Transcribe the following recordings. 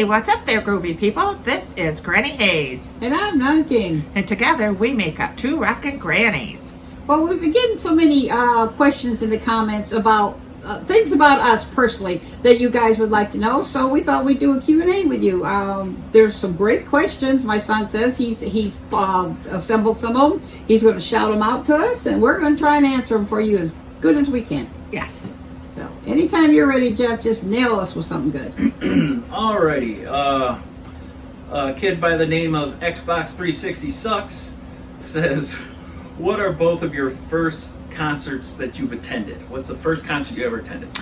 Hey, what's up there, groovy people? This is Granny Hayes. And I'm Nun King. And together we make up two rockin' grannies. Well, we've been getting so many questions in the comments about things about us personally that you guys would like to know. So we thought we'd do a Q&A with you. There's some great questions. My son says he's assembled some of them. He's going to shout them out to us, and we're going to try and answer them for you as good as we can. Yes. So anytime you're ready, Jeff, just nail us with something good. Alrighty. A kid by the name of Xbox 360 Sucks says, what are both of your first concerts that you've attended? What's the first concert you ever attended?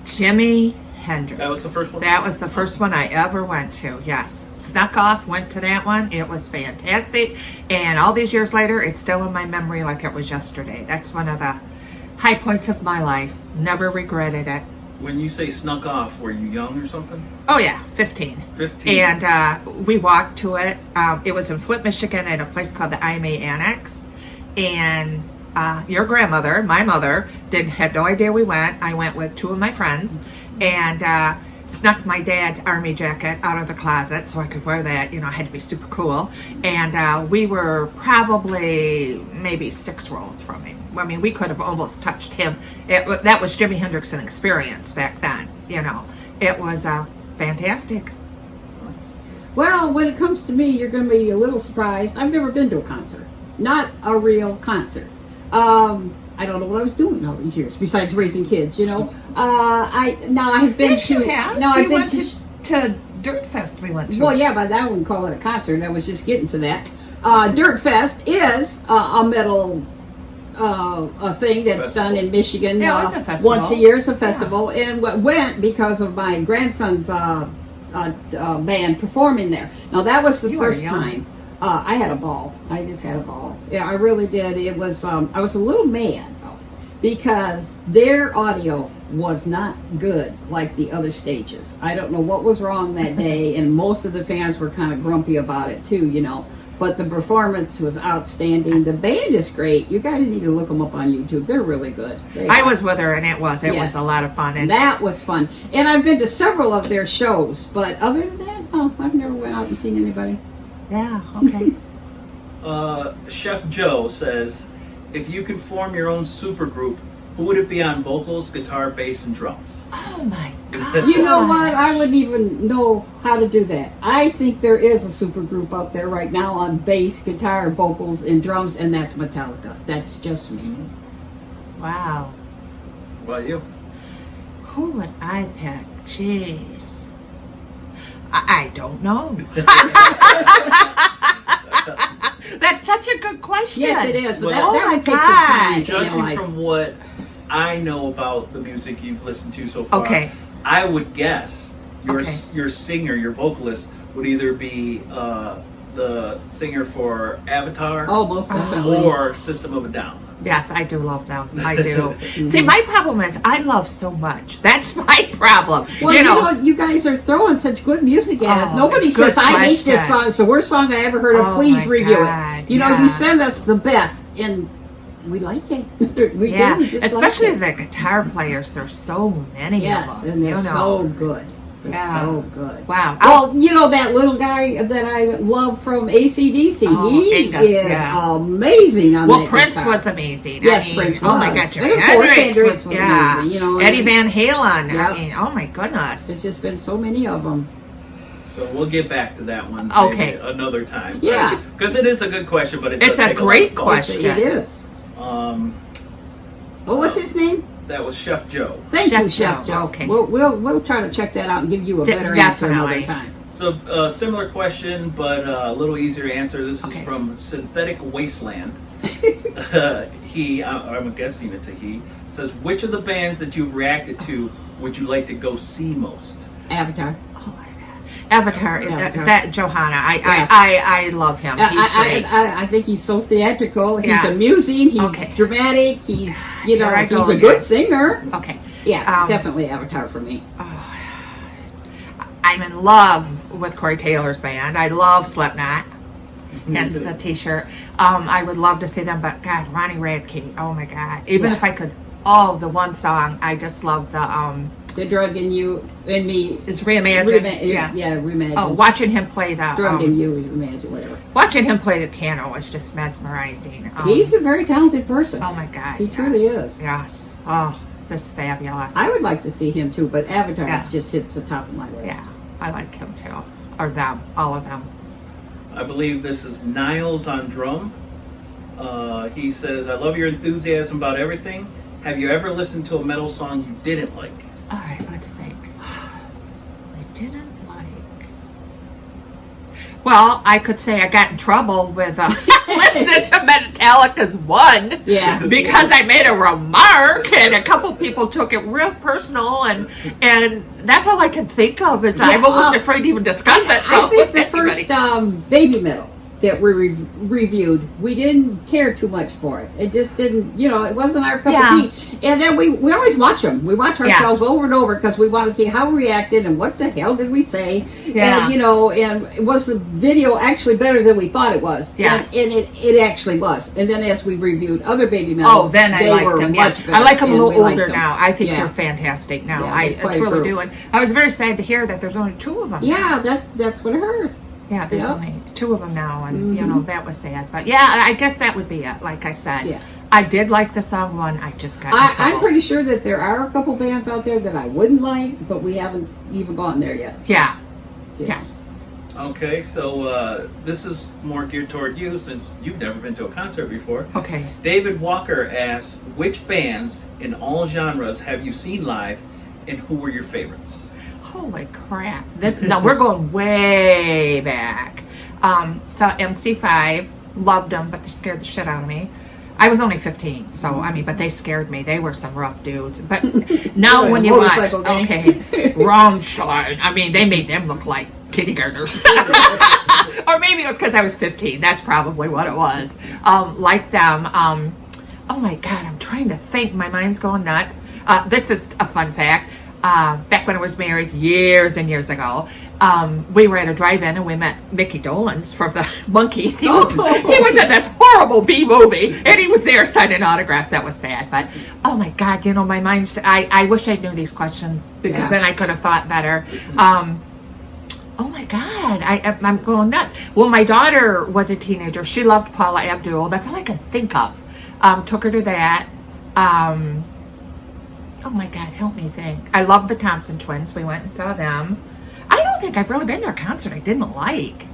Jimi Hendrix. That was the first one? That was the first one I ever went to, yes. Snuck off, went to that one. It was fantastic. And all these years later, it's still in my memory like it was yesterday. That's one of the high points of my life. Never regretted it. When you say snuck off, were you young or something? Oh yeah, 15. 15. And we walked to it. It was in Flint, Michigan at a place called the IMA Annex. And your grandmother, my mother, had no idea we went. I went with two of my friends and snuck my dad's army jacket out of the closet so I could wear that. You know, I had to be super cool. And we were probably maybe 6 rows from him. I mean, we could have almost touched him. That was Jimi Hendrix an experience back then. You know, it was fantastic. Well, when it comes to me, you're going to be a little surprised. I've never been to a concert. Not a real concert. I don't know what I was doing all these years besides raising kids, you know. I've been Yes, to. you have. No, I've we been went to Dirt Fest. We went to. Well, yeah, but I wouldn't call it a concert. I was just getting to that. Dirt Fest is a metal a thing that's done in Michigan. Yeah, it was a festival. Once a year. It's a festival, and went because of my grandson's band performing there. Now that was the first time. I had a ball. I just had a ball. Yeah, I really did. It was. I was a little mad though, because their audio was not good like the other stages. I don't know what was wrong that day, and most of the fans were kind of grumpy about it too. You know, but the performance was outstanding. Yes. The band is great. You guys need to look them up on YouTube. They're really good. I was with her, and it was a lot of fun. And that was fun. And I've been to several of their shows, but other than that, I've never went out and seen anybody. Yeah, okay. Chef Joe says, if you could form your own supergroup, who would it be on vocals, guitar, bass, and drums? Oh my God. You know what? I wouldn't even know how to do that. I think there is a supergroup out there right now on bass, guitar, vocals, and drums, and that's Metallica. That's just me. Wow. What about you? Who would I pick? Jeez. I don't know. That's such a good question. Yes, it is. But Well, that would take some time to Judging analyze. from what I know about the music you've listened to so far, Okay. I would guess Okay. your singer, your vocalist, would either be the singer for Avatar Oh, most definitely. or System of a Down. Yes, I do love them. I do. See, my problem is I love so much. That's my problem. Well, you know, you guys are throwing such good music at us. Nobody good says, I hate this question. song. It's the worst song I ever heard of. Oh, Please my review God, it. You know, yeah. you send us the best, and we like it. we yeah, do. We just especially like it. the guitar players. There's so many Yes, of them. and they're you know. so good. They're Yeah. so good. Wow. Well, you know that little guy that I love from AC/DC. Oh, he Angus, is yeah. amazing on Well, that Prince guitar. was amazing. Yes, I mean, Prince oh my was. God, Jimi And of course, Hendrix Hendrix was was amazing, you know, Eddie and- Van Halen. Yep. I mean, oh my goodness. There's just been so many of them. So we'll get back to that one Okay. maybe another time. Yeah. Because it is a good question, but It's a great question. It is. What was his name? That was Chef Joe. Thank Chef you, Chef Joe. Joe. Okay. We'll try to check that out and give you a better answer another Definitely. time. So similar question, but a little easier answer. This is Okay. from Synthetic Wasteland. I'm guessing it's a he, says, which of the bands that you've reacted to would you like to go see most? Avatar. Oh my God. Avatar. Avatar. That Johanna. Yeah. I love him. He's great. I think he's so theatrical. He's Yes. amusing. He's Okay. dramatic. He's Here I go he's a again. good singer. Okay. Yeah, definitely Avatar for me. I'm in love with Corey Taylor's band. I love Slipknot. Hence the t-shirt. I would love to see them, but God, Ronnie Radke. Oh my God. Even Yeah. if I could, the one song, I just love the The Drug in You and Me. It's reimagined. Yeah, reimagined. Oh, watching him play the Drug in You is reimagined, whatever. watching him play the piano was just mesmerizing. He's a very talented person. Oh my God, He truly is. Yes. Oh, it's just fabulous. I would like to see him too, but Avatar Yeah. just hits the top of my list. Yeah, I like him too, or them, all of them. I believe this is Niles on drum. He says, I love your enthusiasm about everything. Have you ever listened to a metal song you didn't like? All right, let's think. I didn't like. Well, I could say I got in trouble with listening to Metallica's One. Yeah. Because I made a remark and a couple people took it real personal, and that's all I can think of is I'm almost afraid to even discuss that I stuff think with the anybody. first baby metal that we reviewed, we didn't care too much for it. It just didn't, it wasn't our cup of tea. And then we always watch them. We watch ourselves over and over because we want to see how we reacted and what the hell did we say. Yeah. And, and was the video actually better than we thought it was? Yes. And it actually was. And then as we reviewed other baby metals, then I liked them. much better. I like them a and little we liked older them. now. I think Yeah. they're fantastic now. Yeah, I they quite truly grew. do. And I was very sad to hear that there's only 2 of them. Yeah, that's what I heard. Yeah, there's Yep. only 2 of them now, and that was sad. But yeah, I guess that would be it. Like I said, Yeah. I did like the song One. I just got in I'm trouble. pretty sure that there are a couple bands out there that I wouldn't like, but we haven't even gone there yet. Yeah. Yeah. Yes. Okay, so this is more geared toward you since you've never been to a concert before. Okay. David Walker asks, which bands in all genres have you seen live and who were your favorites? Holy crap! We're going way back. So MC5, loved them, but they scared the shit out of me. I was only 15, so but they scared me. They were some rough dudes. But now when you watch, Rammstein, they made them look like kindergartners. Or maybe it was because I was 15. That's probably what it was. Like them. Oh my God, I'm trying to think. My mind's going nuts. This is a fun fact. Back when I was married years and years ago, we were at a drive-in and we met Mickey Dolenz from the Monkees. He was in this horrible B movie and he was there signing autographs. That was sad, but oh my God, my mind's. I wish I knew these questions because then I could have thought better. Oh my God, I'm going nuts. Well, my daughter was a teenager. She loved Paula Abdul. That's all I could think of. Took her to that. Oh my God, help me think. I love the Thompson Twins. We went and saw them. I don't think I've really been to a concert I didn't like.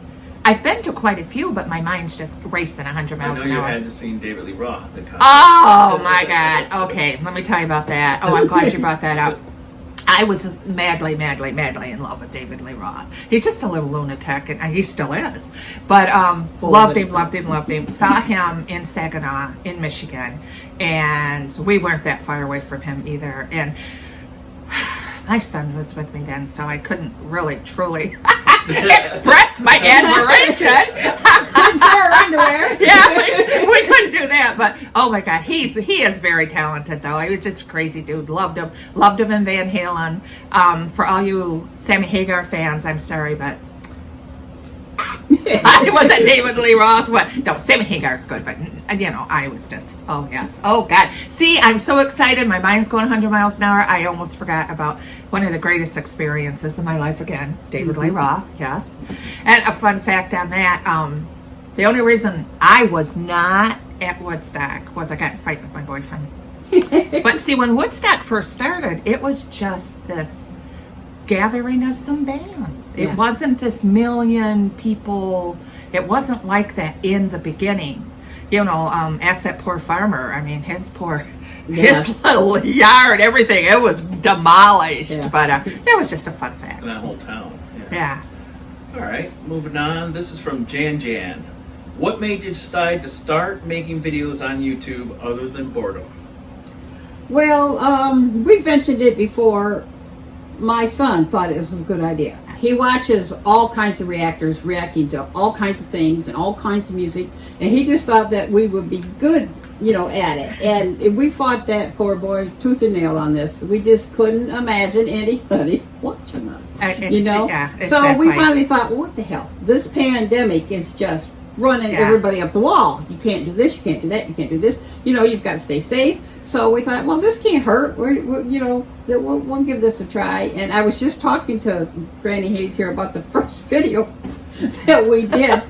I've been to quite a few, but my mind's just racing 100 miles an hour. I know you hadn't seen David Lee Roth at concert. Oh my God. Okay, let me tell you about that. Oh, I'm glad you brought that up. I was madly in love with David Lee Roth. He's just a little lunatic, and he still is. But loved him. Saw him in Saginaw, in Michigan, and we weren't that far away from him either. And my son was with me then, so I couldn't really, truly express my admiration. Yeah, we couldn't do that. But oh my God, he is very talented though. He was just a crazy dude. Loved him in Van Halen. For all you Sammy Hagar fans, I'm sorry, but I wasn't David Lee Roth. No, Sammy Hagar's good, but I was just, oh yes, oh God. See, I'm so excited. My mind's going 100 miles an hour. I almost forgot about one of the greatest experiences in my life again, David Lee Roth, yes. And a fun fact on that, the only reason I was not at Woodstock was I got in a fight with my boyfriend. But see, when Woodstock first started, it was just this gathering of some bands. Yeah. It wasn't this million people. It wasn't like that in the beginning. Ask that poor farmer. His little yard, everything, it was demolished. Yeah. But it was just a fun fact. In that whole town. Yeah. All right, moving on. This is from Jan. What made you decide to start making videos on YouTube other than boredom? Well, we've mentioned it before. My son thought it was a good idea. Yes. He watches all kinds of reactors reacting to all kinds of things and all kinds of music, and he just thought that we would be good, at it. And we fought that poor boy tooth and nail on this. We just couldn't imagine anybody watching us, Yeah, So exactly. we finally thought, what the hell? This pandemic is just running Yeah. everybody up the wall. You can't do this, you can't do that, you can't do this. You know, you've got to stay safe. So we thought, well, this can't hurt. We'll give this a try. And I was just talking to Granny Hayes here about the first video that we did.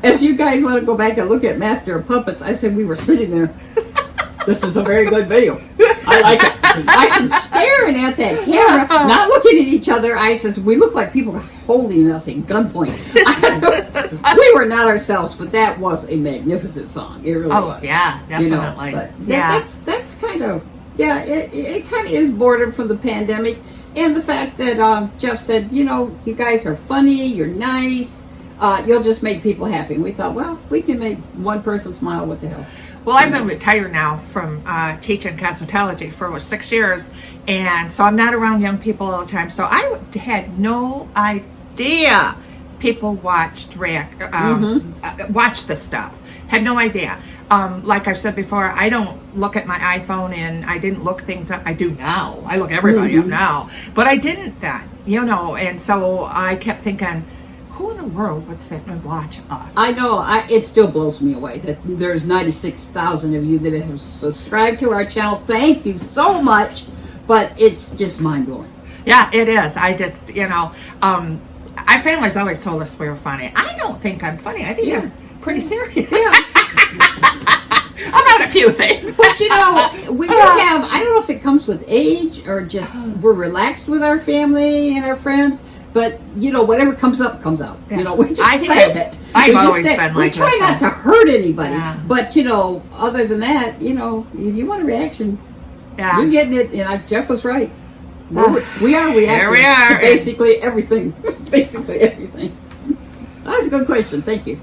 If you guys want to go back and look at Master of Puppets, I said we were sitting there. This is a very good video. I like it. I said, staring at that camera, not looking at each other. I says, we look like people holding us at gunpoint. We were not ourselves, but that was a magnificent song. It really was. Yeah, definitely. You know, but that's kind of, it kind of is bordered from the pandemic. And the fact that Jeff said, you know, you guys are funny, you're nice, you'll just make people happy. And we thought, well, if we can make one person smile, what the hell? Well, I've been retired now from teaching cosmetology for 6 years, and so I'm not around young people all the time. So I had no idea people watched watch this stuff. Had no idea. Like I've said before, I don't look at my iPhone, and I didn't look things up. I do now. I look everybody up now, but I didn't then. You know, and so I kept thinking, who in the world would sit and watch us? I know. It still blows me away that there's 96,000 of you that have subscribed to our channel. Thank you so much. But it's just mind-blowing. Yeah, it is. I just, you know, our family's always told us we were funny. I don't think I'm funny. I think I'm pretty serious. Yeah. About a few things. But, you know, we do have, I don't know if it comes with age or just we're relaxed with our family and our friends. But, you know, whatever comes up, comes out. Yeah. You know, we just say it. I've always been like we try not to hurt anybody. Yeah. But, you know, other than that, you know, if you want a reaction, you're getting it. And Jeff was right. We are reacting to basically everything. Basically everything. That's a good question. Thank you.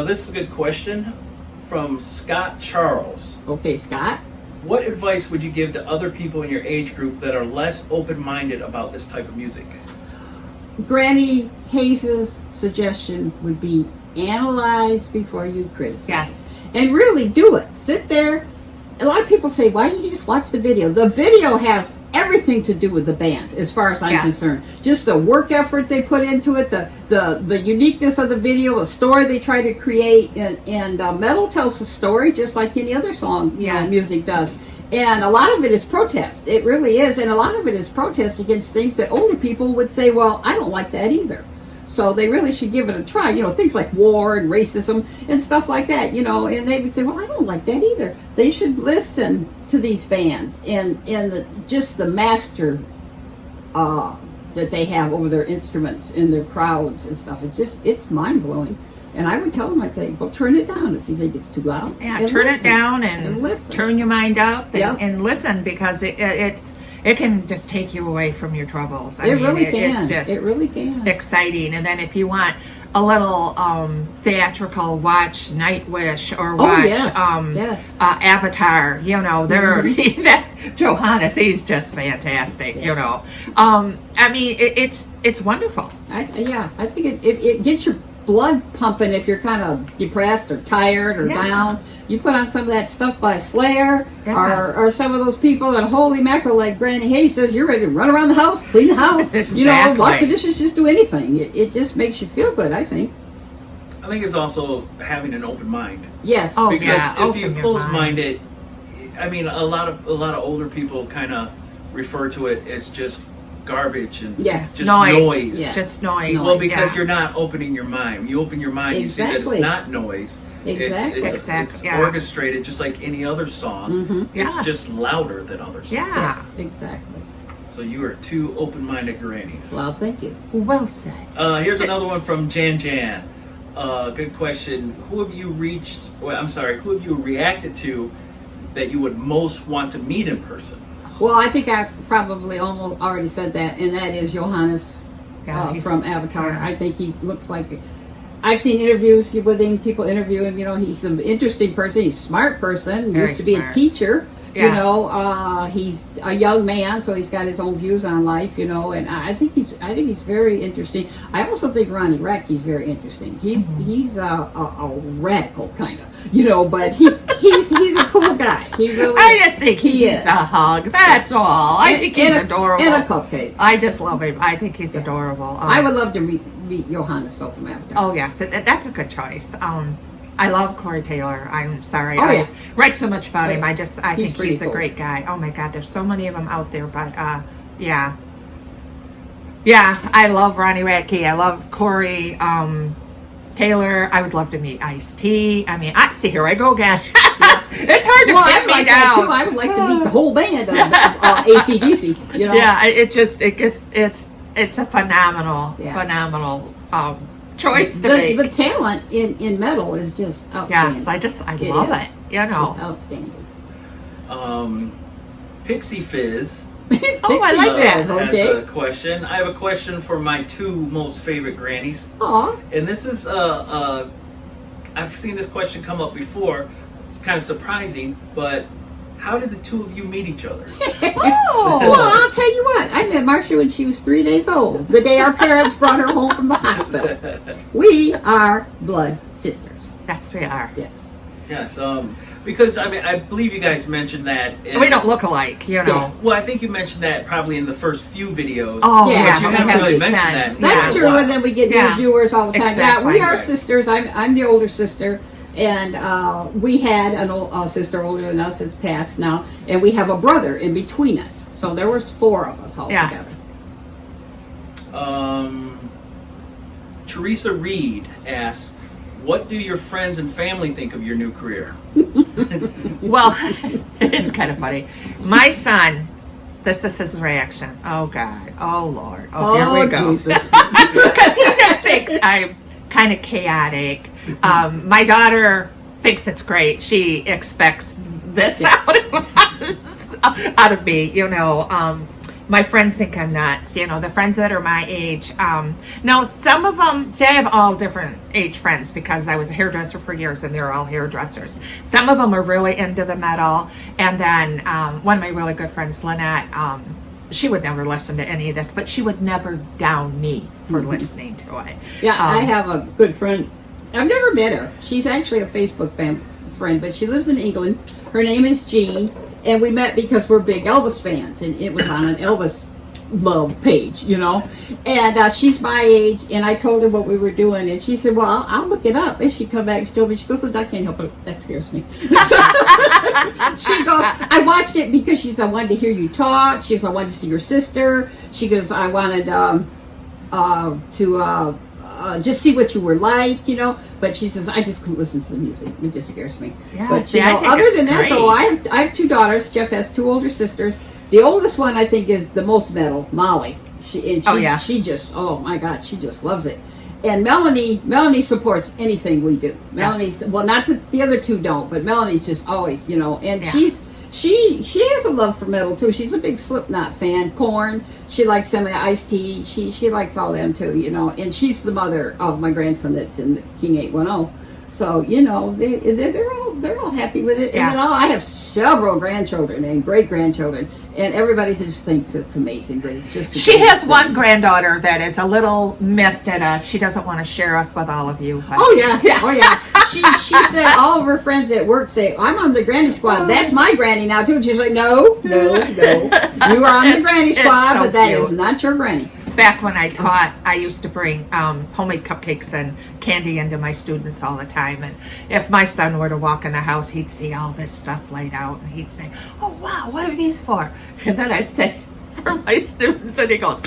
This is a good question from Scott Charles. Okay, Scott. What advice would you give to other people in your age group that are less open-minded about this type of music? Granny Hayes' suggestion would be analyze before you criticize. Yes. And really do it. Sit there. A lot of people say, why don't you just watch the video? The video has everything to do with the band, as far as I'm concerned. Just the work effort they put into it, the uniqueness of the video, the story they try to create, and metal tells a story just like any other song music does. And a lot of it is protest. It really is. And a lot of it is protest against things that older people would say, well, I don't like that either. So they really should give it a try. You know, things like war and racism and stuff like that, you know, and they would say, well, I don't like that either. They should listen to these bands and just the master that they have over their instruments and their crowds and stuff. It's mind-blowing. And I would tell them, I'd say, well, turn it down if you think it's too loud. Yeah, turn it down and listen. Turn your mind up and listen, because it can just take you away from your troubles. It really can. It's just it really can. Exciting. And then if you want a little theatrical, watch Nightwish or watch Avatar. You know, Johannes, he's just fantastic. Yes. You know, I mean, it's wonderful. I think it gets your blood pumping if you're kind of depressed or tired or down. You put on some of that stuff by Slayer or some of those people that, holy mackerel, like Granny Hayes says, you're ready to run around the house, clean the house, Exactly. You know, wash the dishes, just do anything. It just makes you feel good, I think. I think it's also having an open mind. Yes. Oh, because if you close-minded, I mean, a lot of older people kind of refer to it as just garbage and just noise. Yes. Just noise. Well, because you're not opening your mind. You open your mind, you see that it's not noise. Exactly. It's orchestrated just like any other song. Mm-hmm. It's just louder than other songs. Yeah. Yes, exactly. So you are two open-minded grannies. Well, thank you. Well said. Here's another one from Jan. Good question. Who have you reacted to that you would most want to meet in person? Well, I think I probably almost already said that, and that is Johannes from Avatar. Yes. I think he looks like... I've seen interviews with him, people interview him. You know, he's an interesting person. He's a smart person. Used to be a teacher. Yeah. You know, he's a young man, so he's got his own views on life. You know, and I think he's very interesting. I also think Ronnie Radke's very interesting. He's a radical kind of, you know, but he's a cool guy. He really. I just think he needs a hug. That's all. I think he's adorable. And a cupcake. I just love him. I think he's adorable. I would love to meet Johannes though from Avatar. Oh yes, that's a good choice. I love Corey Taylor. I'm sorry. Oh, I read so much about him. I think he's cool. a great guy. Oh my God, there's so many of them out there. But yeah. I love Ronnie Radke. I love Corey Taylor. I would love to meet Ice-T. I mean, see, here I go again. It's hard to pin me down. That too. I would like to meet the whole band of AC/DC. You know. Yeah, it's a phenomenal choice to make. The talent in metal is just outstanding. Yes, I love it. You know, it's outstanding. Pixie Fizz. I like that. Okay. Has a question. I have a question for my two most favorite grannies. Aw. And this is I've seen this question come up before. It's kind of surprising, but how did the two of you meet each other? Oh, well, I'll tell you what. I met Marcia when she was 3 days old, the day our parents brought her home from the hospital. We are blood sisters. Yes, we are. Yes. Yes, because I believe you guys mentioned that. We don't look alike, you know. Yeah. Well, I think you mentioned that probably in the first few videos. Oh, Yeah, but you haven't really mentioned that. That's true, and then we get new viewers all the time. Exactly. Yeah, we are sisters. I'm the older sister, and we had a sister older than us. It's passed now, and we have a brother in between us. So there was 4 of us all Yes. together. Teresa Reed asks, what do your friends and family think of your new career? Well, it's kind of funny. My son, this is his reaction. Oh God. Oh Lord. Oh, here we go. Because he just thinks I'm kind of chaotic. My daughter thinks it's great. She expects this out of me, you know. My friends think I'm nuts, you know, the friends that are my age. Now, some of them, I have all different age friends because I was a hairdresser for years and they're all hairdressers. Some of them are really into the metal. And then one of my really good friends, Lynette, she would never listen to any of this, but she would never down me for listening to it. Yeah, I have a good friend. I've never met her. She's actually a Facebook friend, but she lives in England. Her name is Jean. And we met because we're big Elvis fans, and it was on an Elvis love page, you know. And she's my age, and I told her what we were doing, and she said, "Well, I'll look it up." And she come back, she told me, she goes, "I can't help it. That scares me." She goes, "I watched it because I wanted to hear you talk." She goes, "I wanted to see your sister." She goes, "I wanted to just see what you were like, you know." But she says, "I just couldn't listen to the music. It just scares me." Yeah, but you know, other than that, though, I have 2 daughters. Jeff has 2 older sisters. The oldest one, I think, is the most metal, Molly. She just, oh my God, she just loves it. And Melanie supports anything we do. Melanie's, well, not the other 2 don't, but Melanie's just always, you know, and she has a love for metal too. She's a big Slipknot fan. Korn. She likes some of the Ice-T. She likes all them too, you know. And she's the mother of my grandson that's in the King 810. So you know they're all happy with it. And then I have several grandchildren and great grandchildren, and everybody just thinks it's amazing. But it's just she has one granddaughter that is a little miffed at us. She doesn't want to share us with all of you. But. Oh yeah. She said all of her friends at work say, "I'm on the Granny Squad. That's my granny now too." And she's like, No. You are on the Granny Squad, so but that cute. is not your granny. Back when I taught, I used to bring homemade cupcakes and candy into my students all the time. And if my son were to walk in the house, he'd see all this stuff laid out, and he'd say, "Oh wow, what are these for?" And then I'd say, "For my students," and he goes,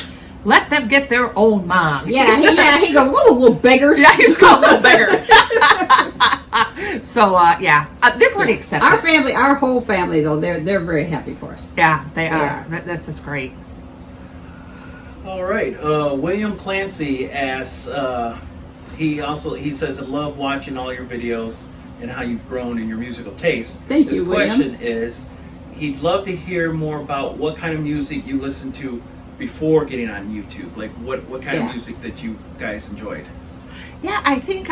"Let them get their own mom." Yeah, he goes, "Whoa, little beggars." Yeah, he's called little beggars. So they're pretty accepting. Our whole family though, they're very happy for us. Yeah, they are. This is great. All right. William Clancy asks. He says, "I love watching all your videos and how you've grown in your musical taste." Thank you, William. His question is, he'd love to hear more about what kind of music you listened to before getting on YouTube. Like what kind of music that you guys enjoyed? Yeah, I think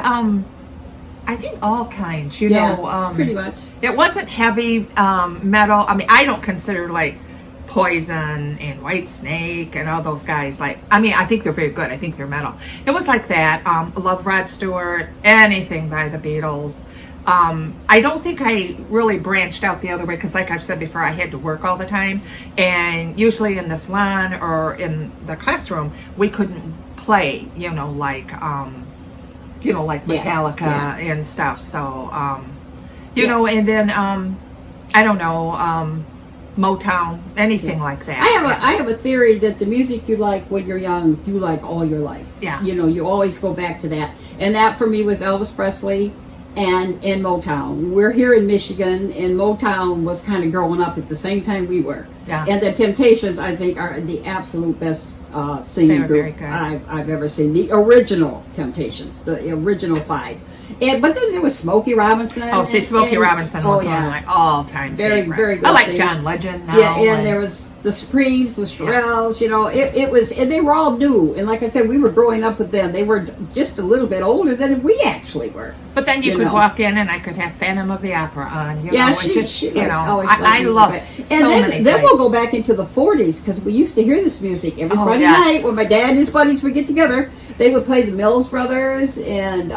I think all kinds, you Yeah, know. pretty much. It wasn't heavy metal. I mean, I don't consider like Poison and White Snake and all those guys like. I mean, I think they're very good. I think they're metal. It was like that. Love Rod Stewart, anything by the Beatles. I don't think I really branched out the other way because, like I've said before, I had to work all the time, and usually in the salon or in the classroom, we couldn't play. Like Metallica and stuff. So, you know, and then I don't know. Motown, anything like that. I have a theory that the music you like when you're young, you like all your life. Yeah. You know, you always go back to that. And that for me was Elvis Presley and Motown. We're here in Michigan, and Motown was kind of growing up at the same time we were. Yeah. And the Temptations, I think, are the absolute best singing group I've ever seen. The original Temptations, the original 5. But then there was Smokey Robinson. Oh, see, Smokey Robinson was one of my all-time favorite. Very good. I like singer. John Legend now. Yeah, and there was the Supremes, the Shirelles, you know, it was, and they were all new. And like I said, we were growing up with them. They were just a little bit older than we actually were. But then you could walk in and I could have Phantom of the Opera on. You know, I love so many Then we'll go back into the 40s because we used to hear this music every Friday night when my dad and his buddies would get together. They would play the Mills Brothers and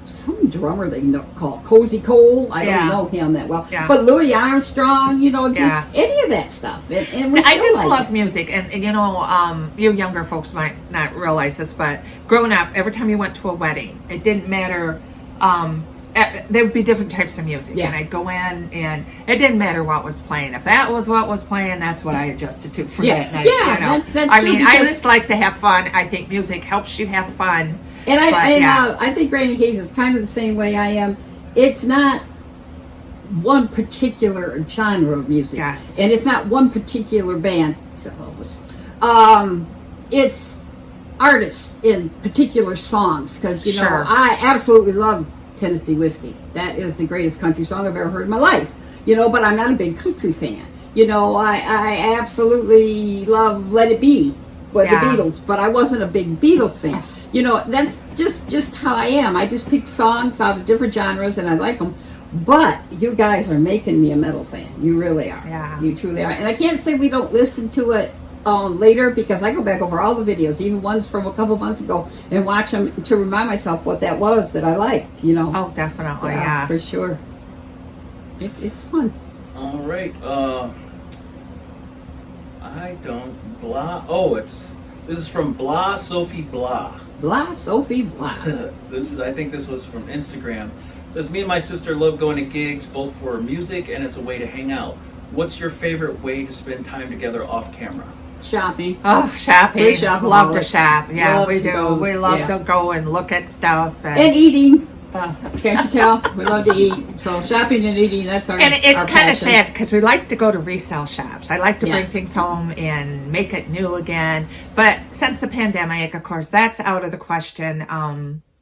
some drummer they called Cozy Cole. I don't know him that well. Yeah. But Louis Armstrong, you know, just any of that stuff. And I just love music. And you know, you younger folks might not realize this, but growing up, every time you went to a wedding, it didn't matter. There would be different types of music. And I'd go in and it didn't matter what was playing. If that was what was playing, that's what I adjusted to for that night. Yeah, you know? that's I true. mean, I just like to have fun. I think music helps you have fun. And I think Granny Hayes is kind of the same way I am. It's not one particular genre of music. Yes. And it's not one particular band. Except Elvis. It's artists in particular songs. Because, you know, I absolutely love Tennessee Whiskey. That is the greatest country song I've ever heard in my life. You know, but I'm not a big country fan. You know, I absolutely love Let It Be by the Beatles. But I wasn't a big Beatles fan. You know, that's just how I am. I just pick songs out of different genres and I like them. But you guys are making me a metal fan. You really are. Yeah. You truly are. And I can't say we don't listen to it later because I go back over all the videos, even ones from a couple months ago, and watch them to remind myself what that was that I liked, you know. Oh, definitely, yeah. For sure. It's fun. All right. I don't blah. This is from Blah Sophie Blah. Blah Sophie Blah. I think this was from Instagram. It says, me and my sister love going to gigs both for music and as a way to hang out. What's your favorite way to spend time together off camera? Shopping. Oh, shopping. We shop love to shop. Yeah, love we do. Go. We love to go and look at stuff. And eating. Can't you tell? We love to eat. So shopping and eating, that's our And it's kind of passion. sad because we like to go to resale shops. I like to bring things home and make it new again. But since the pandemic, of course, that's out of the question.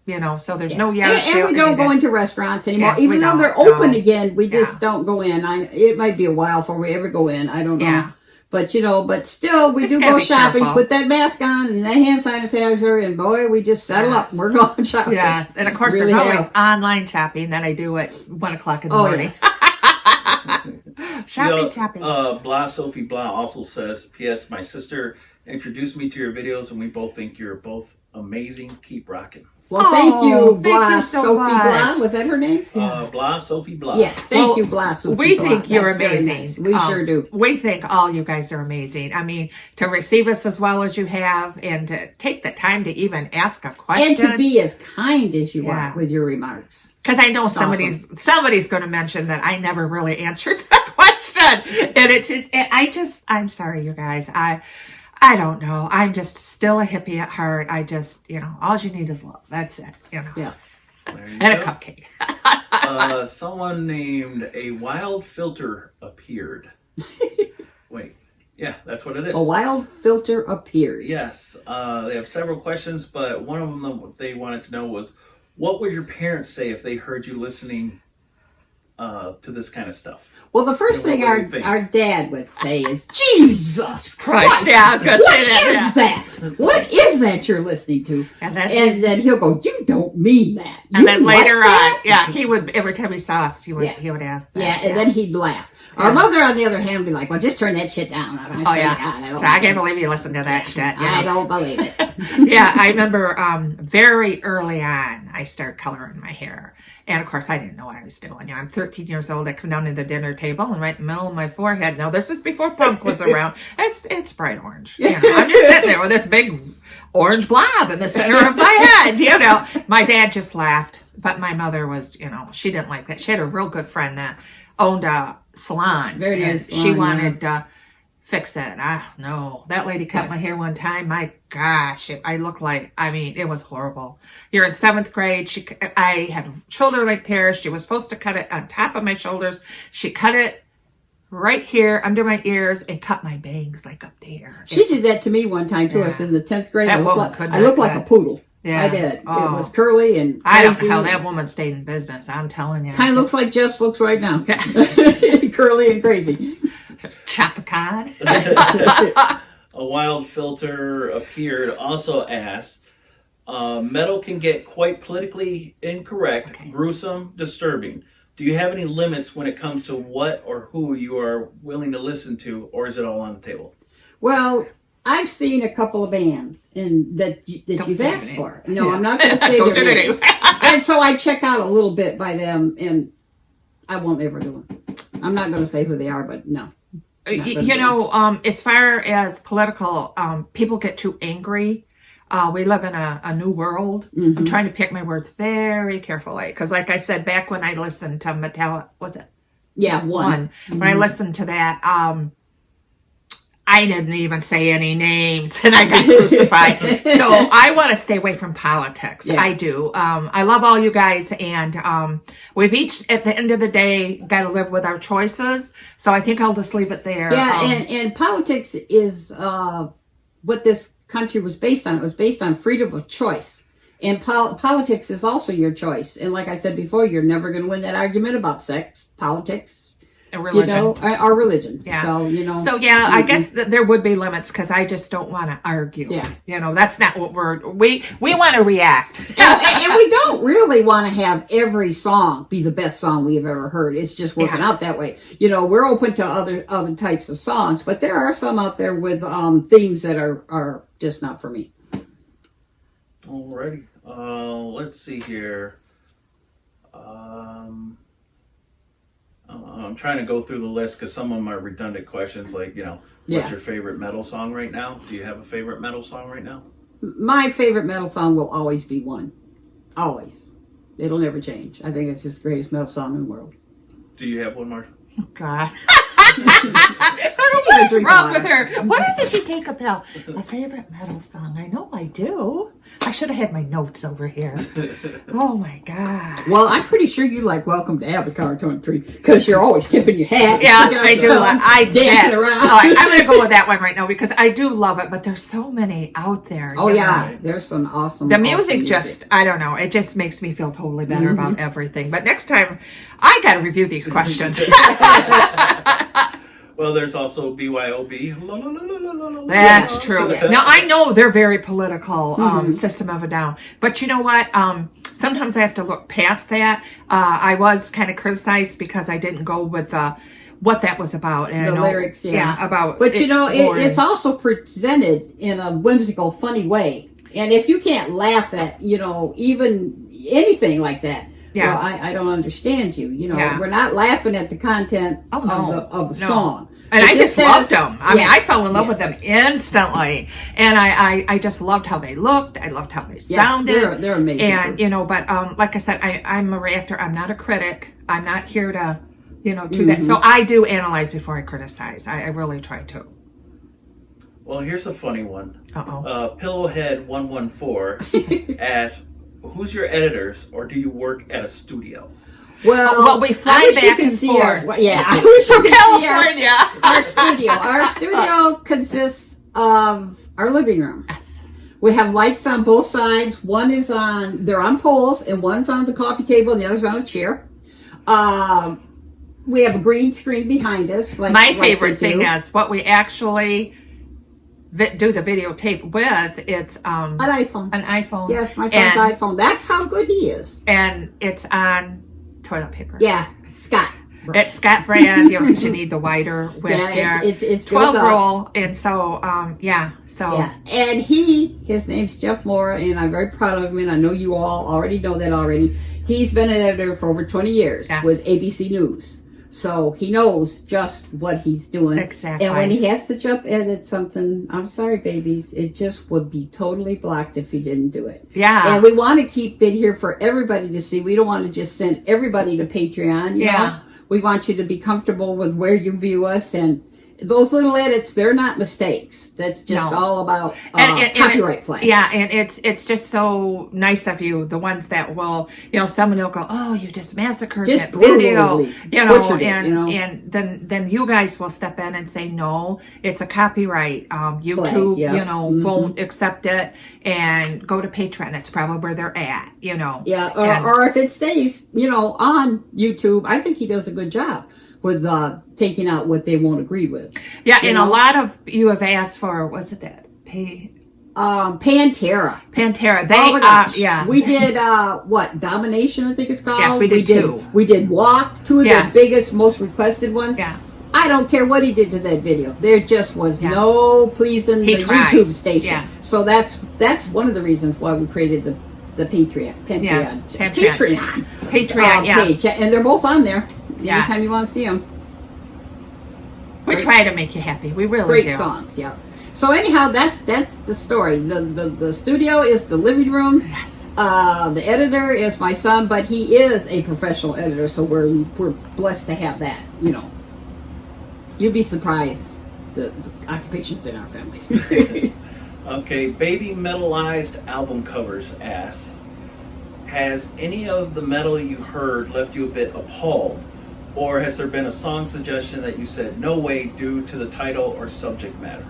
You know, so there's no yard sale. And we don't go into restaurants anymore. Yeah, even though they're open again, we just don't go in. It might be a while before we ever go in. I don't know. Yeah. But, you know, but still, we Just do gotta go be shopping, careful. put that mask on and that hand sanitizer, and boy, we just settle up. We're going shopping. Yes. And of course, Really there's always have. online shopping that I do at 1 o'clock in the morning. Yes. Shopping. Blah Sophie Blah also says, P.S. My sister introduced me to your videos and we both think you're both amazing. Keep rocking. Well, thank you, thank Blah you so Sophie much. Blah. Was that her name? Blah Sophie Blah. Yes, thank you, Blah Sophie We Blah. think you're That's very amazing. nice. We sure do. We think all you guys are amazing. I mean, to receive us as well as you have and to take the time to even ask a question. And to be as kind as you are with your remarks. Because I know somebody's going to mention that I never really answered that question. And I'm sorry, you guys. I don't know. I'm just still a hippie at heart. I just, you know, all you need is love. That's it, you know. Yeah. And a cupcake. Someone named A Wild Filter appeared. Wait. Yeah, that's what it is. A wild filter appeared. Yes. They have several questions, but one of them they wanted to know was, what would your parents say if they heard you listening to this kind of stuff? Well, the first Yeah, thing what do you think? our dad would say is, Jesus Christ, Yeah, I was gonna say that, what is that? What is that you're listening to? And And then he'll go, you don't mean that. And You then like later that?" on, yeah, he would, every time he saw us, he would ask that. Yeah, and then he'd laugh. Yeah. Our mother, on the other hand, would be like, well, just turn that shit down. And I'd Oh, say, yeah. I can't believe believe you listened to that shit. You I know? don't believe it. Yeah, I remember very early on, I started coloring my hair. And of course, I didn't know what I was doing. You know, I'm 13 years old. I come down to the dinner table, and right in the middle of my forehead. Now, this is before punk was around. It's bright orange. You know, I'm just sitting there with this big orange blob in the center of my head. You know, my dad just laughed, but my mother was, you know, she didn't like that. She had a real good friend that owned a salon. Very nice She salon, wanted to fix it. No, that lady cut my hair one time. My gosh, I looked like, I mean, it was horrible. You're in 7th grade. I had shoulder length hair. She was supposed to cut it on top of my shoulders. She cut it right here under my ears and cut my bangs like up there. She did that to me one time, too. I was Yeah. in the 10th grade. That I looked woman like, could I not looked like a cut. poodle. Yeah. I did. Oh. It was curly and I don't crazy. know how that woman stayed in business. I'm telling you. Kind of looks like Jeff's looks right now. Curly and crazy. Chapacon. A wild filter appeared also asked, metal can get quite politically incorrect, gruesome, disturbing. Do you have any limits when it comes to what or who you are willing to listen to, or is it all on the table? Well, I've seen a couple of bands that Don't you've say their asked name. for. No, Yeah. I'm not going to say Don't their say their names. names. And so I check out a little bit by them, and I won't ever do it. I'm not going to say who they are, but no. You know, as far as political, people get too angry. We live in a new world. Mm-hmm. I'm trying to pick my words very carefully because, like I said, back when I listened to Metallica, was it Yeah, one. When I listened to that, I didn't even say any names, and I got crucified. So I want to stay away from politics. Yeah. I do. I love all you guys, and we've each, at the end of the day, got to live with our choices. So I think I'll just leave it there. Yeah, and politics is what this country was based on. It was based on freedom of choice. And politics is also your choice. And like I said before, you're never going to win that argument about sex, politics, religion. you know, our religion. Yeah. So, you know. So yeah, I guess there would be limits because I just don't want to argue. Yeah. You know, that's not what we want to react. and we don't really want to have every song be the best song we've ever heard. It's just working out that way. You know, we're open to other types of songs, but there are some out there with themes that are just not for me. Alrighty. Let's see here. I'm trying to go through the list because some of them are redundant questions, like, you know, what's your favorite metal song right now? Do you have a favorite metal song right now? My favorite metal song will always be One. Always. It'll never change. I think it's just the greatest metal song in the world. Do you have one, Marshall? Oh, God. I don't know what is wrong with her. What is it you take a pill? A favorite metal song? I know I do. I should have had my notes over here. Oh my God. Well, I'm pretty sure you like Welcome to Avatar Country because you're always tipping your hat. Yes, I do. I dancing around. All right, I'm going to go with that one right now because I do love it, but there's so many out there. Oh, you yeah. know. There's some awesome The awesome music just, I don't know, it just makes me feel totally better about everything. But next time, I got to review these questions. Well, there's also BYOB. La, la, la, la, la, la, la. That's true. Yes. Now, I know they're very political, System of a Down. But you know what? Sometimes I have to look past that. I was kind of criticized because I didn't go with what that was about. And The I know, lyrics, yeah. about. But you know, more- it's also presented in a whimsical, funny way. And if you can't laugh at, you know, even anything like that, Yeah. well, I don't understand you. You know, Yeah. we're not laughing at the content Oh, no. of the No. song. And It I just has- loved them. I mean, yeah. I fell in love with Yes. them instantly. And I just loved how they looked. I loved how they sounded. They're amazing. And, you know, but like I said, I'm a reactor. I'm not a critic. I'm not here to, you know, do that. So I do analyze before I criticize. I really try to. Well, here's a funny one. Uh-oh. Pillowhead114 asks, who's your editors, or do you work at a studio? Well, we I fly wish you back could and see forth. yeah, I wish you From could see California. our studio. Our studio consists of our living room. Yes. We have lights on both sides. One is they're on poles, and one's on the coffee table, and the other's on a chair. We have a green screen behind us. My favorite thing is what we actually do the videotape with. It's an iPhone. An iPhone. Yes, my son's iPhone. That's how good he is. And it's on toilet paper. Yeah, Scott. It's Scott brand, because you need the wider width. Yeah, it's 12 built up. roll, and so and his name's Jeff Moore, and I'm very proud of him, and I know you all already know that already. He's been an editor for over 20 years with ABC News. So he knows just what he's doing. Exactly. And when he has to jump edit something, I'm sorry, babies, it just would be totally blocked if he didn't do it. Yeah. And we want to keep it here for everybody to see. We don't want to just send everybody to Patreon. You know? We want you to be comfortable with where you view us, and those little edits, they're not mistakes. That's just all about copyright flags. Yeah, and it's just so nice of you, the ones that will, someone will go, oh, you just massacred that video, and then you guys will step in and say, no, it's a copyright. YouTube, won't accept it, and go to Patreon. That's probably where they're at, Yeah, or if it stays, on YouTube, I think he does a good job with taking out what they won't agree with. Yeah, and a lot of you have asked for, was it that? Pantera. They, We did, Domination, I think it's called? Yes, we did two. We did Walk, two of the biggest, most requested ones. Yeah. I don't care what he did to that video. There just was no pleasing the YouTube station. Yeah. So that's one of the reasons why we created the Patreon page. And they're both on there. Anytime you want to see them. We try to make you happy. We really Great do. songs, yeah. So anyhow, that's the story. The studio is the living room. Yes. The editor is my son, but he is a professional editor, so we're blessed to have that. You'd be surprised the occupations in our family. Okay, Baby Metalized album covers asks, has any of the metal you heard left you a bit appalled? Or has there been a song suggestion that you said no way due to the title or subject matter?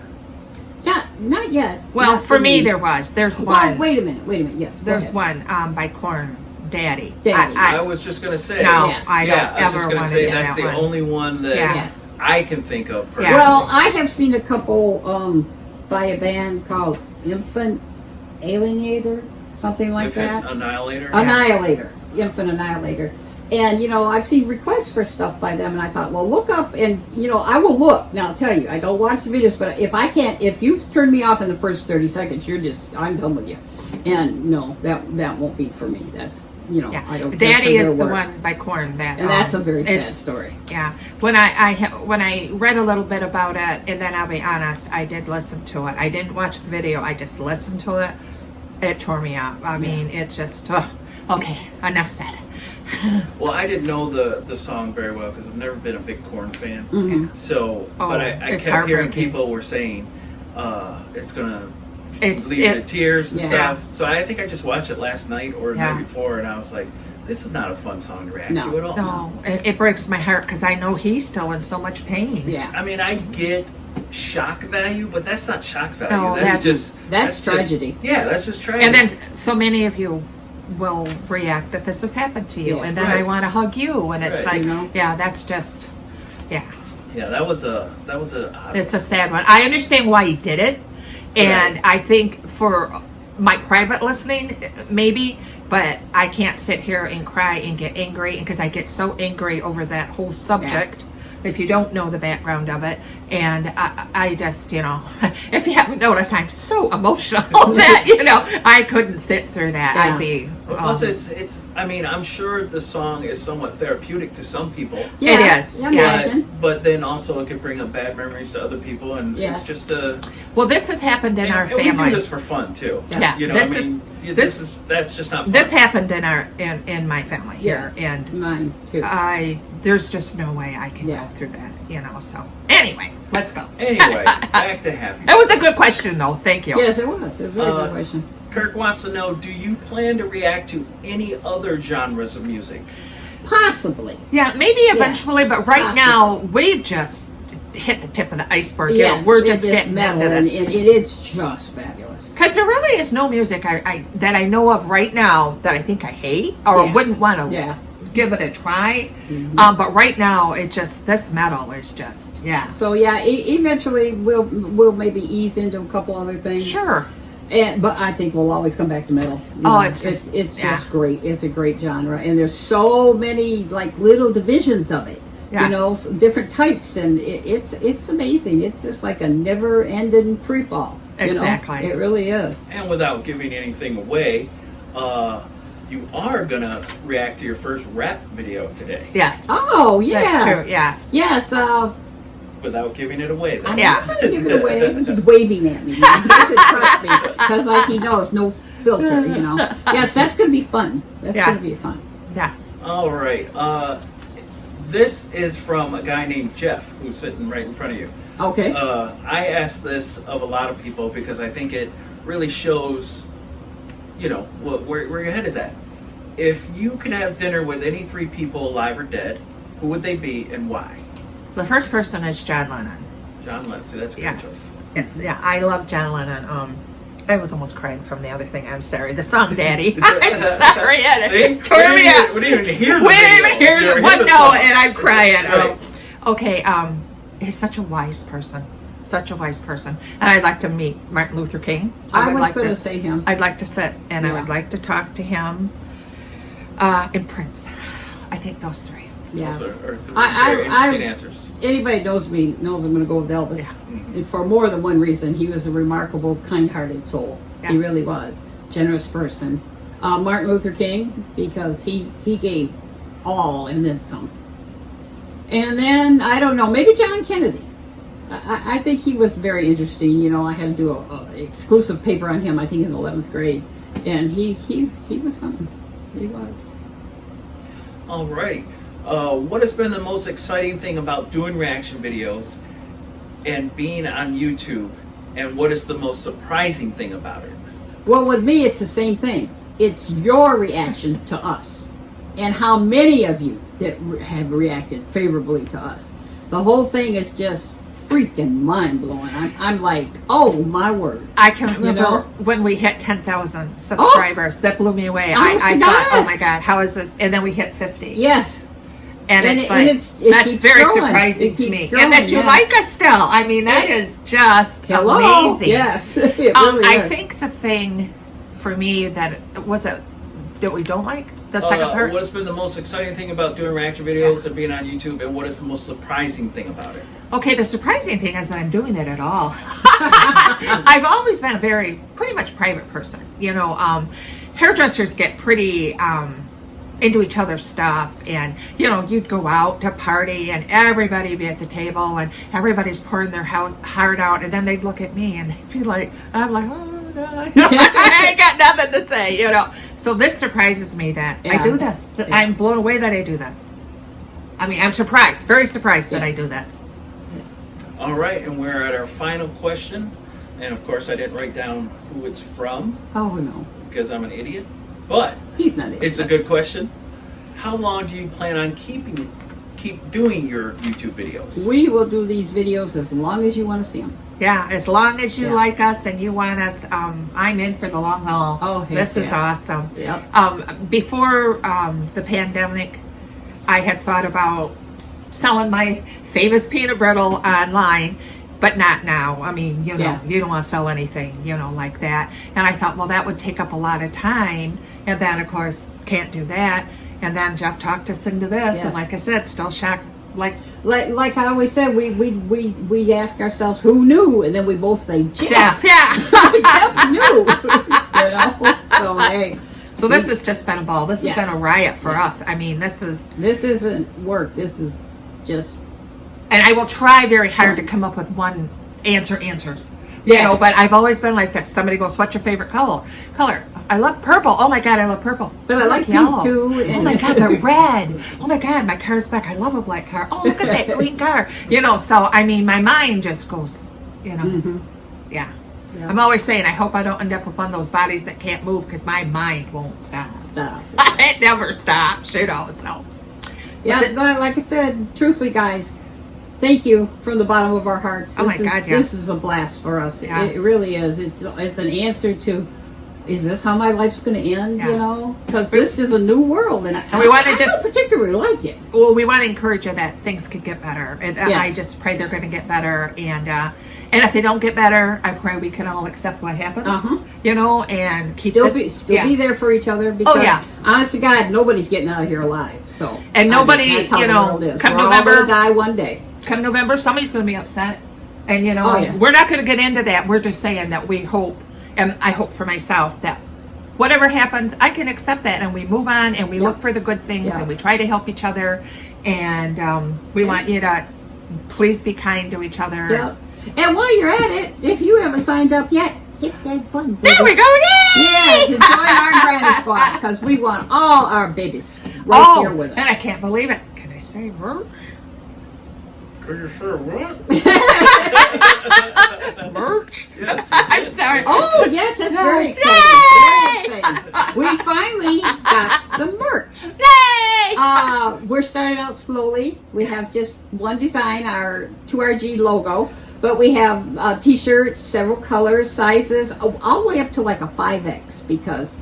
Not yet. Well, for me there was. There's one. Wait a minute. Yes. There's one by Korn, Daddy. I was just going to say. I don't ever want to do that that's the one. only one that I can think of. Yeah. Well, I have seen a couple by a band called Infant Alienator, something like that. Annihilator? Annihilator. Infant Annihilator. And, I've seen requests for stuff by them, and I thought, well, look up, and, I will look. Now, I'll tell you, I don't watch the videos, but if you've turned me off in the first 30 seconds, I'm done with you. And, no, that won't be for me. That's, I don't care Daddy for is the work. one by Korn. And that's a very sad story. Yeah. When I read a little bit about it, and then I'll be honest, I did listen to it. I didn't watch the video. I just listened to it. It tore me up. I mean, it just, okay, enough said. Well, I didn't know the song very well because I've never been a big Korn fan. Mm-hmm. So, but I kept hearing people were saying it's gonna lead to tears and stuff. So I think I just watched it last night or the night before, and I was like, this is not a fun song to react to at all. No, it breaks my heart because I know he's still in so much pain. Yeah. I mean, I get shock value, but that's not shock value. No, that's tragedy. That's just tragedy. And then so many of you will react that this has happened to you, and then I want to hug you, and it's like, that's just, that was a it's a sad one. I understand why he did it, and I think for my private listening, maybe, but I can't sit here and cry and get angry because I get so angry over that whole subject. If you don't know the background of it, and I just, if you haven't noticed, I'm so emotional that, I couldn't sit through that. I'd be. Plus, it's. I mean, I'm sure the song is somewhat therapeutic to some people. Yes, it is. But then also it could bring up bad memories to other people, and it's just a. Well, this has happened in our family. We do this for fun too. Yeah. That's just not fun. This happened in my family here, and mine too. There's just no way I can go through that, So anyway, let's go. Anyway, back to happy. That was a good question, though. Thank you. Yes, it was. It was a very good question. Kirk wants to know: do you plan to react to any other genres of music? Possibly. Yeah, maybe eventually, but right now we've just hit the tip of the iceberg. Yes, we're just getting metal, into this. and it is just fabulous. Because there really is no music that I know of right now that I think I hate or wouldn't want to give it a try. But right now, this metal is just, yeah. So yeah, eventually we'll maybe ease into a couple other things. Sure. But I think we'll always come back to metal. It's just great. It's a great genre, and there's so many like little divisions of it. Yes. Different types, and it's amazing. It's just like a never-ending free fall. Exactly. It really is. And without giving anything away, you are gonna react to your first rap video today. Yes. Oh yes. That's true. Yes. Yes. Without giving it away, though. I'm not going to give it away. He's waving at me. He doesn't trust me because, like, he knows no filter. Yes, that's going to be fun. That's going to be fun. Yes. All right. This is from a guy named Jeff who's sitting right in front of you. Okay. I asked this of a lot of people because I think it really shows, where your head is at. If you could have dinner with any 3 people, alive or dead, who would they be and why? The first person is John Lennon. John Lennon. See, that's a good Yes. choice. Yeah, I love John Lennon. I was almost crying from the other thing. I'm sorry. The song Daddy. I'm sorry. See? Tore me up. We didn't even hear the We didn't even video. hear the You one hear the note, song. and I'm crying. Right. Okay. He's such a wise person. Such a wise person. And I'd like to meet Martin Luther King. I was going to say him. I'd like to sit and I would like to talk to him. And Prince. I think those 3. Yeah. Those are 3 very interesting answers. Anybody knows me knows I'm going to go with Elvis. Yeah. And for more than one reason. He was a remarkable, kind-hearted soul. Yes. He really was. Generous person. Martin Luther King, because he gave all and then some. And then, I don't know, maybe John Kennedy. I think he was very interesting. I had to do a exclusive paper on him, I think, in 11th grade. And he was something. He was. All right. What has been the most exciting thing about doing reaction videos and being on YouTube? And what is the most surprising thing about it? Well, with me, it's the same thing. It's your reaction to us. And how many of you that have reacted favorably to us. The whole thing is just freaking mind-blowing. I'm like, oh, my word. I can remember when we hit 10,000 subscribers. That blew me away. I thought, oh my God, how is this? And then we hit 50. Yes. And it's like, that's very surprising to me. And that you like us still. I mean, that is just amazing. Yes. It really I is. think the thing for me that we don't like the second part. What's been the most exciting thing about doing reaction videos and being on YouTube, and what is the most surprising thing about it? Okay, the surprising thing is that I'm doing it at all. I've always been a pretty much private person. Hairdressers get pretty into each other's stuff, and you'd go out to party and everybody be at the table and everybody's pouring their heart out, and then they'd look at me and they'd be like, I'm like, oh God. I ain't got nothing to say, So this surprises me that I do this. I'm blown away that I do this. I mean, I'm surprised, very surprised that I do this. Yes. All right, and we're at our final question. And of course, I didn't write down who it's from Oh, no. because I'm an idiot. But He's not it. it's a good question. How long do you plan on keep doing your YouTube videos? We will do these videos as long as you want to see them. Yeah, as long as you like us and you want us, I'm in for the long haul. Oh, heck this is yeah. awesome. Yep. Before the pandemic, I had thought about selling my famous peanut brittle online, but not now. I mean, you don't want to sell anything, like that. And I thought, well, that would take up a lot of time. And then, of course, can't do that. And then Jeff talked us into this. Yes. And like I said, still shocked. Like I always said, we ask ourselves who knew, and then we both say Jeff. Yeah. Jeff knew. So hey. So this has just been a ball. This has been a riot for us. I mean, this isn't work. This is just. And I will try very hard to come up with one answers. Yeah. But I've always been like this. Somebody goes, "What's your favorite color?" I love purple. Oh my God, I love purple. But I like yellow. pink too. Oh my God, but red. Oh my God, my car's back. I love a black car. Oh, look at that green car. So I mean, my mind just goes, Mm-hmm. Yeah. I'm always saying, I hope I don't end up with one of those bodies that can't move because my mind won't stop. It never stops, So. Yeah, like I said, truthfully, guys, thank you from the bottom of our hearts. Oh my God, yes. This is a blast for us. Yes. It really is. It's an answer to is this how my life's going to end? Yes. You know, because this is a new world, and we want to I just don't particularly like it. Well, we want to encourage you that things could get better, and I Yes. just pray they're going to get better. And if they don't get better, I pray we can all accept what happens. You know, and keep Still this, be there for each other. Because, yeah. honest to God, nobody's getting out of here alive. So, And nobody, that's how you the know, world is. come We're all November- gonna die one day. Come November, somebody's going to be upset, and you know, Oh, yeah. we're not going to get into that. We're just saying that we hope, and I hope for myself that whatever happens, I can accept that, and we move on, and we Yep. look for the good things, Yeah. and we try to help each other, and we want you to please be kind to each other. Yep. And while you're at it, if you haven't signed up yet, hit that button. There we babies. go! Yay! Yes, and join our Granny Squad because we want all our babies right here with us. And I can't believe it. Can I say merch? Are you sure what? Merch? Yes. I'm sorry. Oh, yes, that's very Yay! exciting. Very exciting. We finally got some merch. Yay! We're starting out slowly. We have just one design, our 2RG logo, but we have t-shirts, several colors, sizes, all the way up to like a 5X, because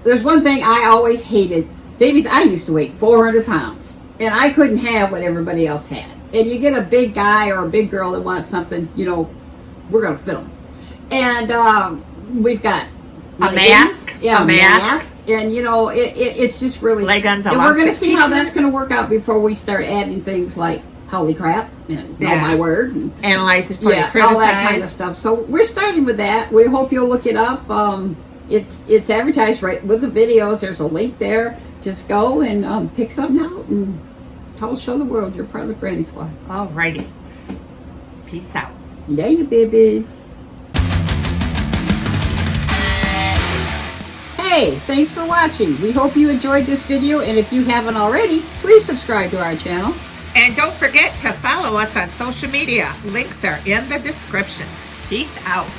there's one thing I always hated. Babies, I used to weigh 400 pounds, and I couldn't have what everybody else had. And you get a big guy or a big girl that wants something, you know, we're going to fit them. And we've got A leggings. mask. Yeah, A mask. And, you know, it's just really... Leg guns, and we're going to see how that's going to work out before we start adding things like holy crap and oh my word. And, Analyze it for you, criticize. all that kind of stuff. So we're starting with that. We hope you'll look it up. It's advertised right with the videos. There's a link there. Just go and pick something out and show the world you're part of the Granny Squad. Alrighty. Peace out. Love you, babies. Hey, thanks for watching. We hope you enjoyed this video, and if you haven't already, please subscribe to our channel. And don't forget to follow us on social media. Links are in the description. Peace out.